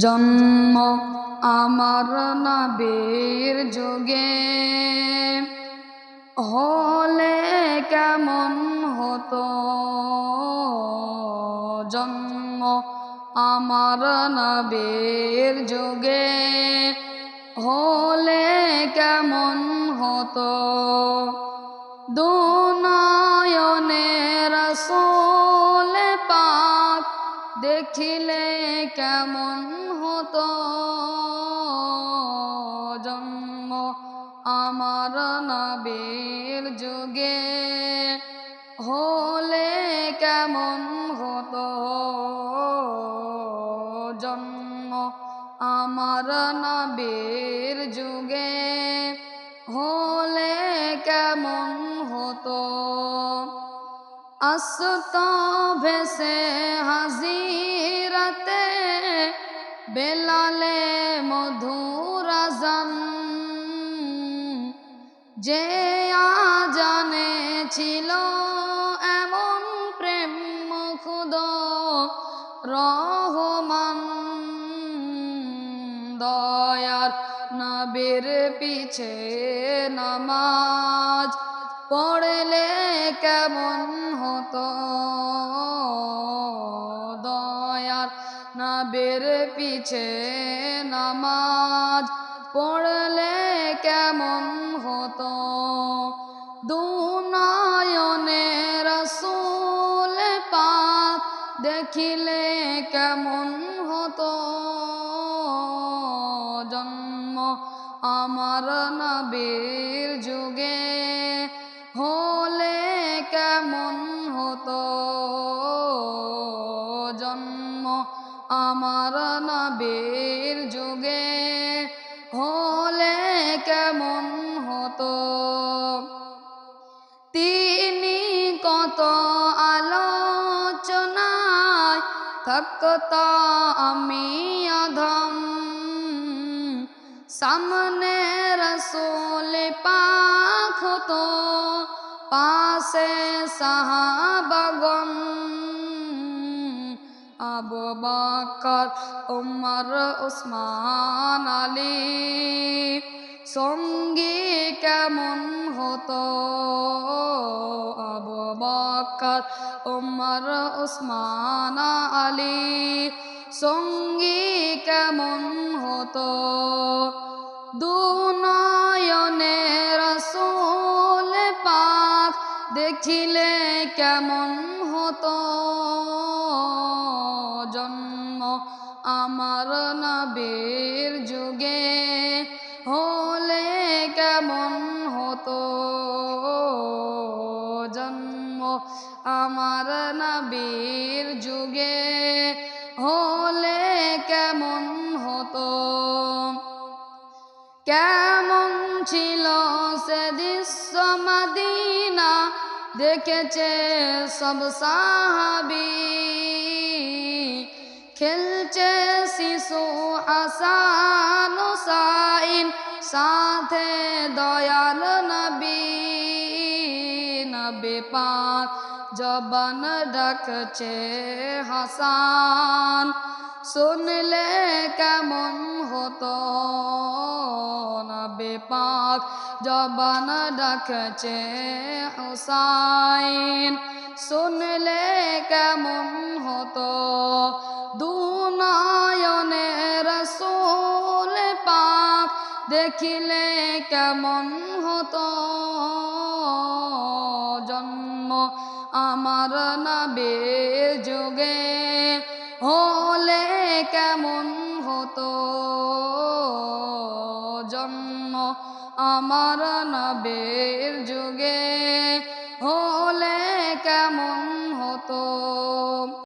জন্ম আমার নবীর যুগে হলে কেমন হতো। জন্ম আমার নবীর যুগে হলে কেমন হতো। দুনয়নে রাসূল পাক দেখিলে কেমন হতো। জন্ম আমার নবীর যুগে হলে কেমন হতো। জন্ম আমার নবীর যুগে হলে কেমন হতো। আসত ভেসে হাজিরাতে বেলালে মধুর আযান, যে আযানে ছিল এমন প্রেম মুগ্ধ রহমান। দয়ার নবীর পিছে নামাজ পড়লে কেমন হতো। দয়ার নবীর পিছে নামাজ পড়লে কেমন হতো। দুনয়নে রাসূল পাক দেখিলে কেমন হতো। জন্ম আমার নবীর যুগে হলে কেমন হতো। জন্ম আমার নবীর যুগে হলে কেমন হতো। তিনি কত আলোচনায় থাকতো আমি অধম, সামনে রাসূল পাক হতো পাশে সাহাবাগণ। আবু বকর উমর উসমান আলী সঙ্গী কেমন হতো। আবু বকর উমর উসমান আলী সঙ্গী কেমন হতো। দুনয়নে রাসূল পাক দেখিলে কেমন হতো। জন্ম আমার নবীর যুগে হলে কেমন হতো। জন্ম আমার নবীর যুগে হলে কেমন হতো। কেমন ছিল সে দৃশ্য মদিনা দেখেছে সব সাহাবী। খেলছে শিশু হাসান হুসাইন সাথে দয়াল নবী। নবী পাক জবান ডাকছে হাসান, শুনলে কেমন হতো। নবী পাক জবান ডাকছে হুসাইন, শুনলে কেমন হতো। দুনয়নে রাসূল পাক দেখিলে কেমন হতো। জন্ম আমার নবীর যুগে হলে কেমন হতো। জন্ম আমার নবীর যুগে হলে কেমন হতো।